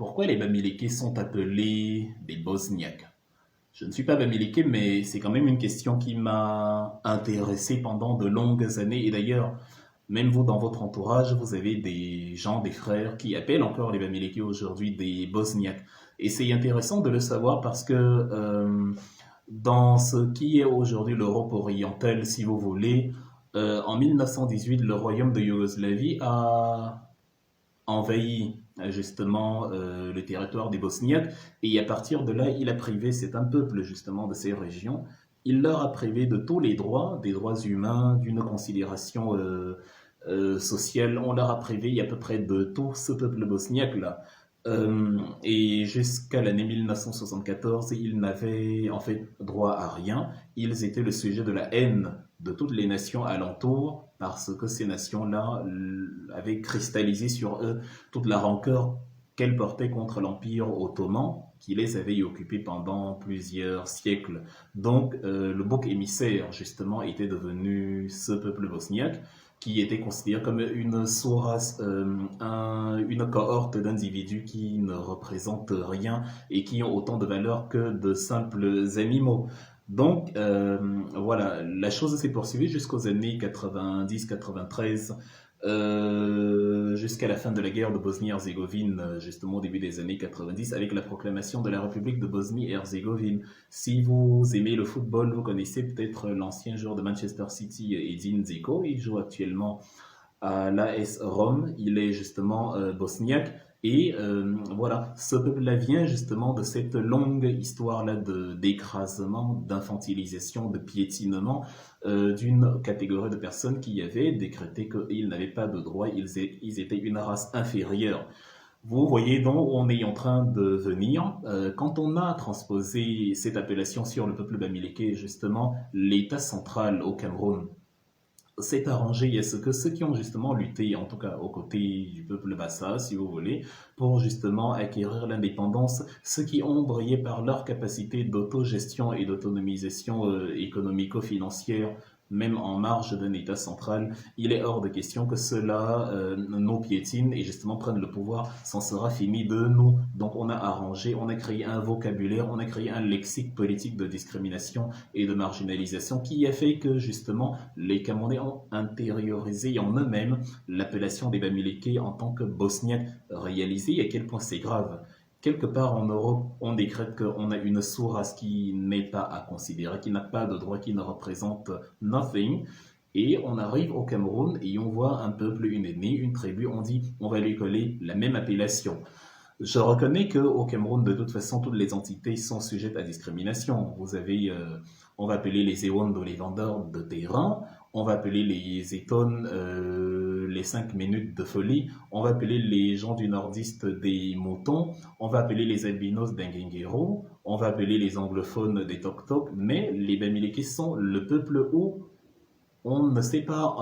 Pourquoi les Bamilékés sont appelés des Bosniaques? Je ne suis pas Bamiléké, mais c'est quand même une question qui m'a intéressé pendant de longues années. Et d'ailleurs, même vous, dans votre entourage, vous avez des gens, des frères qui appellent encore les Bamilékés aujourd'hui des Bosniaques. Et c'est intéressant de le savoir parce que dans ce qui est aujourd'hui l'Europe orientale, si vous voulez, en 1918, le royaume de Yougoslavie a envahi justement le territoire des Bosniaques et à partir de là, il a privé, c'est un peuple justement de ces régions, il leur a privé de tous les droits, des droits humains, d'une considération sociale, on leur a privé il y a à peu près de tout ce peuple bosniaque-là. Et jusqu'à l'année 1974, ils n'avaient en fait droit à rien. Ils étaient le sujet de la haine de toutes les nations alentours parce que ces nations-là avaient cristallisé sur eux toute la rancœur qu'elles portaient contre l'Empire ottoman qui les avait occupés pendant plusieurs siècles. Donc le bouc émissaire justement était devenu ce peuple bosniaque qui était considéré comme une sous-race, une cohorte d'individus qui ne représentent rien et qui ont autant de valeur que de simples animaux. Donc voilà, la chose s'est poursuivie jusqu'aux années 90-93, jusqu'à la fin de la guerre de Bosnie-Herzégovine, justement au début des années 90, avec la proclamation de la République de Bosnie-Herzégovine. Si vous aimez le football, vous connaissez peut-être l'ancien joueur de Manchester City, Edin Dzeko. Il joue actuellement à l'AS Rome. Il est justement bosniaque. Et voilà, ce peuple-là vient justement de cette longue histoire-là d'écrasement, d'infantilisation, de piétinement d'une catégorie de personnes qui avaient décrété qu'ils n'avaient pas de droit, ils étaient une race inférieure. Vous voyez donc où on est en train de venir. Quand on a transposé cette appellation sur le peuple bamiléké, justement, l'État central au Cameroun s'est arrangé à ce que ceux qui ont justement lutté, en tout cas aux côtés du peuple Bassa, si vous voulez, pour justement acquérir l'indépendance, ceux qui ont brillé par leur capacité d'autogestion et d'autonomisation économico-financière, même en marge d'un État central, il est hors de question que ceux-là nous piétinent et justement prennent le pouvoir. C'en sera fini de nous. Donc on a arrangé, on a créé un vocabulaire, on a créé un lexique politique de discrimination et de marginalisation qui a fait que justement les Camerounais ont intériorisé en eux-mêmes l'appellation des Bamilékés en tant que Bosniaques, réalisé à quel point c'est grave. Quelque part en Europe, on décrète qu'on a une sous-race qui n'est pas à considérer, qui n'a pas de droit, qui ne représente nothing. Et on arrive au Cameroun et on voit un peuple, une ethnie, une tribu, on dit on va lui coller la même appellation. Je reconnais qu'au Cameroun, de toute façon, toutes les entités sont sujettes à discrimination. Vous avez, on va appeler les Ewondo les vendeurs de terrain, on va appeler les Eton les 5 minutes de folie, on va appeler les gens du nordiste des moutons, on va appeler les albinos d'Inguinguero, on va appeler les anglophones des Tok-Tok, mais les Bamilekis sont le peuple où on ne s'est pas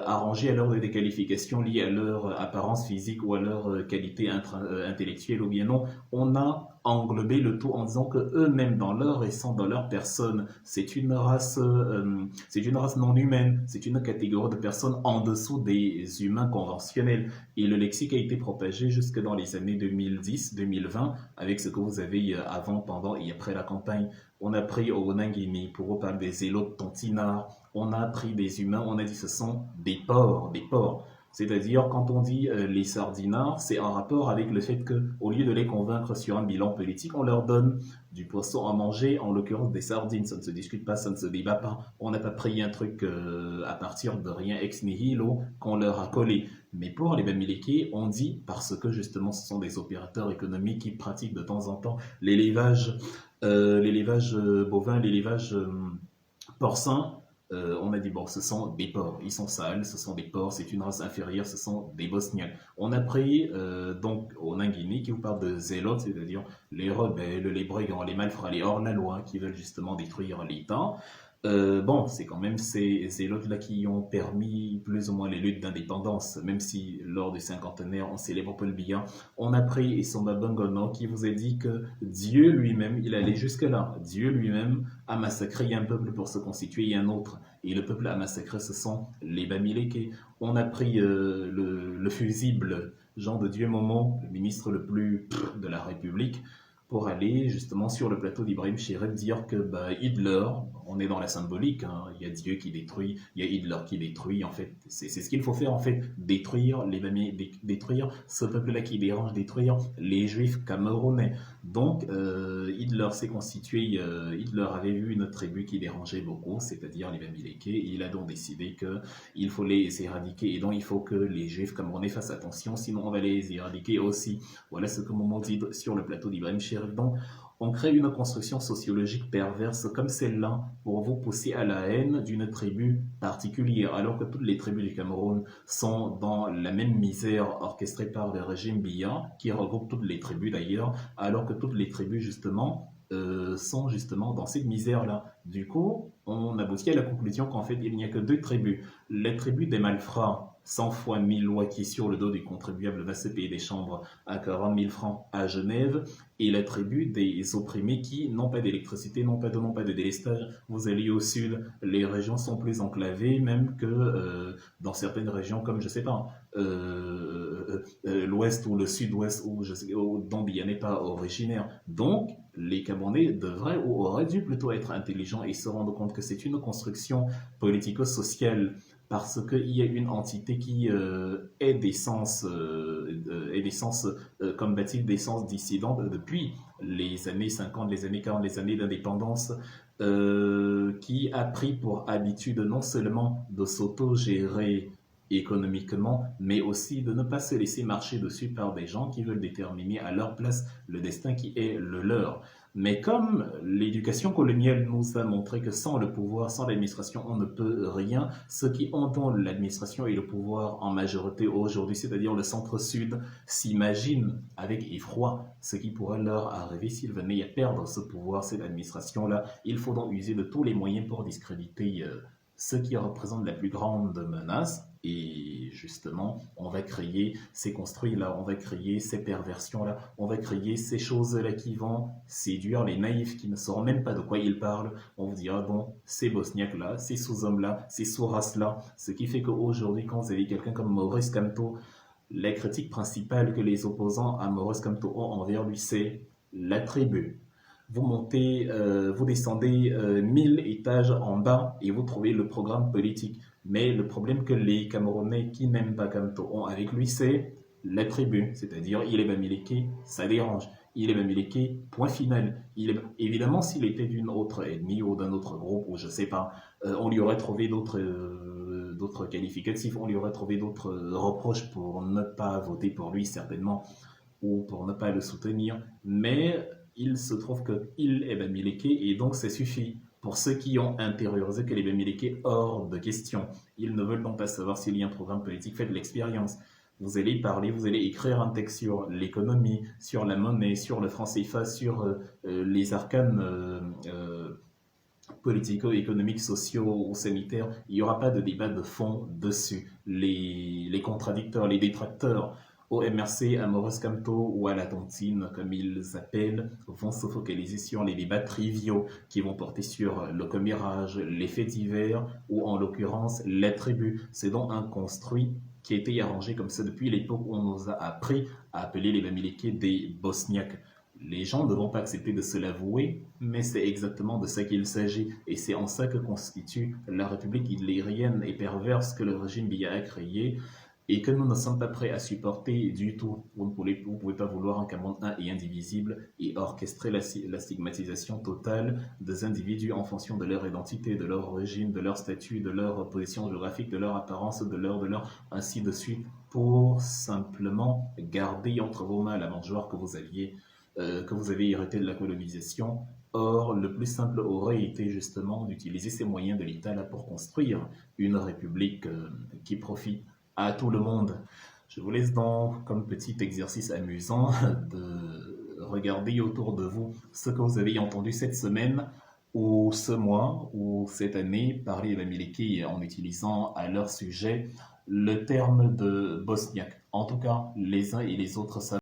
arrangé à leur des qualifications liées à leur apparence physique ou à leur qualité intellectuelle ou bien non. On a englobé le tout en disant que eux-mêmes, dans leur essence, dans leur personne, c'est une race non humaine, c'est une catégorie de personnes en dessous des humains conventionnels. Et le lexique a été propagé jusque dans les années 2010-2020 avec ce que vous avez avant, pendant et après la campagne. On a pris au Nangini pour parler des zélotes tontinards, on a pris des humains, on a dit ce sont des porcs, des porcs. C'est-à-dire, quand on dit les sardinards, c'est en rapport avec le fait que, au lieu de les convaincre sur un bilan politique, on leur donne du poisson à manger, en l'occurrence des sardines. Ça ne se discute pas, ça ne se débat pas. On n'a pas pris un truc à partir de rien ex nihilo qu'on leur a collé. Mais pour les Bamileke, on dit, parce que justement ce sont des opérateurs économiques qui pratiquent de temps en temps l'élevage bovin, l'élevage porcin, on a dit, bon, ce sont des porcs, ils sont sales, ce sont des porcs, c'est une race inférieure, ce sont des Bosniaques. On a pris, donc, au Nangini, qui vous parle de zélotes, c'est-à-dire les rebelles, les brigands, les malfrats, les hors-la-loi, qui veulent justement détruire l'État. Bon, c'est quand même ces zélotes-là qui ont permis plus ou moins les luttes d'indépendance, même si lors du cinquantenaire, on célèbre Paul Biya. On a pris Isomba Bongono qui vous a dit que Dieu lui-même, il allait jusque-là. Dieu lui-même a massacré un peuple pour se constituer un autre. Et le peuple a massacré, ce sont les Bamileke. On a pris le fusible Jean de Dieu Momo, le ministre le plus de la République, pour aller justement sur le plateau d'Ibrahim Chérif dire que bah, Hitler, on est dans la symbolique, hein, il y a Dieu qui détruit, il y a Hitler qui détruit, en fait, c'est ce qu'il faut faire, en fait, détruire ce peuple-là qui dérange, détruire les juifs camerounais. Donc, Hitler s'est constitué, Hitler avait vu une tribu qui dérangeait beaucoup, c'est-à-dire les Bamileke, et il a donc décidé qu'il faut les éradiquer, et donc il faut que les juifs camerounais fassent attention, sinon on va les éradiquer aussi. Voilà ce que Momo dit sur le plateau d'Ibrahim Chérif. Donc, on crée une construction sociologique perverse comme celle-là pour vous pousser à la haine d'une tribu particulière, alors que toutes les tribus du Cameroun sont dans la même misère orchestrée par le régime Biya, qui regroupe toutes les tribus d'ailleurs, alors que toutes les tribus justement sont justement dans cette misère-là. Du coup, on aboutit à la conclusion qu'en fait, il n'y a que deux tribus. La tribu des malfrats, 100 fois 1000 lois qui, sur le dos du contribuable, va se payer des chambres à 40 000 francs à Genève, et la tribu des opprimés qui n'ont pas d'électricité, n'ont pas d'eau, n'ont pas de délestage. Vous allez au sud, les régions sont plus enclavées, même que dans certaines régions, comme je sais pas, l'ouest ou le sud-ouest, dont Biya n'est pas originaire. Donc, les Camerounais devraient ou auraient dû plutôt être intelligents et se rendre compte que c'est une construction politico-sociale parce qu'il y a une entité qui est d'essence combative, d'essence dissidente depuis les années 50, les années 40, les années d'indépendance, qui a pris pour habitude non seulement de s'auto-gérer économiquement, mais aussi de ne pas se laisser marcher dessus par des gens qui veulent déterminer à leur place le destin qui est le leur. Mais comme l'éducation coloniale nous a montré que sans le pouvoir, sans l'administration, on ne peut rien, ceux qui ont l'administration et le pouvoir en majorité aujourd'hui, c'est-à-dire le centre-sud, s'imaginent avec effroi ce qui pourrait leur arriver s'ils venaient à perdre ce pouvoir, cette administration-là. Il faut donc user de tous les moyens pour discréditer ce qui représente la plus grande menace. Et justement, on va créer ces construits-là, on va créer ces perversions-là, on va créer ces choses-là qui vont séduire les naïfs qui ne sauront même pas de quoi ils parlent. On vous dira, bon, ces bosniaques-là, ces sous-hommes-là, ces sous-races-là, ce qui fait qu'aujourd'hui, quand vous avez quelqu'un comme Maurice Kamto, la critique principale que les opposants à Maurice Kamto ont envers lui, c'est la tribu. Vous montez, vous descendez 1000 étages en bas et vous trouvez le programme politique. Mais le problème que les Camerounais qui n'aiment pas Kamto ont avec lui, c'est la tribu. C'est-à-dire, il est Bamileke, ça dérange. Il est Bamileke, point final. Évidemment, s'il était d'une autre ethnie ou d'un autre groupe, ou je sais pas, on lui aurait trouvé d'autres qualificatifs, on lui aurait trouvé d'autres reproches pour ne pas voter pour lui, certainement, ou pour ne pas le soutenir. Mais il se trouve qu'il est Bamileke et donc ça suffit. Pour ceux qui ont intériorisé que les Bamileke, hors de question. Ils ne veulent donc pas savoir s'il y a un programme politique, faites l'expérience. Vous allez parler, vous allez écrire un texte sur l'économie, sur la monnaie, sur le franc CFA, sur les arcanes politico-économiques, sociaux ou sanitaires. Il n'y aura pas de débat de fond dessus. Les contradicteurs, les détracteurs, au MRC, à Maurice Kamto ou à la tontine, comme ils appellent, vont se focaliser sur les débats triviaux qui vont porter sur le commérage, les faits divers ou en l'occurrence la tribu. C'est donc un construit qui a été arrangé comme ça depuis l'époque où on nous a appris à appeler les Bamileke des Bosniaques. Les gens ne vont pas accepter de se l'avouer, mais c'est exactement de ça qu'il s'agit. Et c'est en ça que constitue la République illyrienne et perverse que le régime Biya a créée et que nous ne sommes pas prêts à supporter du tout. Vous ne pouvez pas vouloir un Cameroun un et indivisible et orchestrer la stigmatisation totale des individus en fonction de leur identité, de leur origine, de leur statut, de leur position géographique, de leur apparence, de leur, ainsi de suite, pour simplement garder entre vos mains la mangeoire que vous avez hérité de la colonisation. Or, le plus simple aurait été justement d'utiliser ces moyens de l'État là pour construire une république qui profite à tout le monde. Je vous laisse donc, comme petit exercice amusant, de regarder autour de vous ce que vous avez entendu cette semaine, ou ce mois, ou cette année, parler Bamileke en utilisant à leur sujet le terme de bosniaque. En tout cas, les uns et les autres savent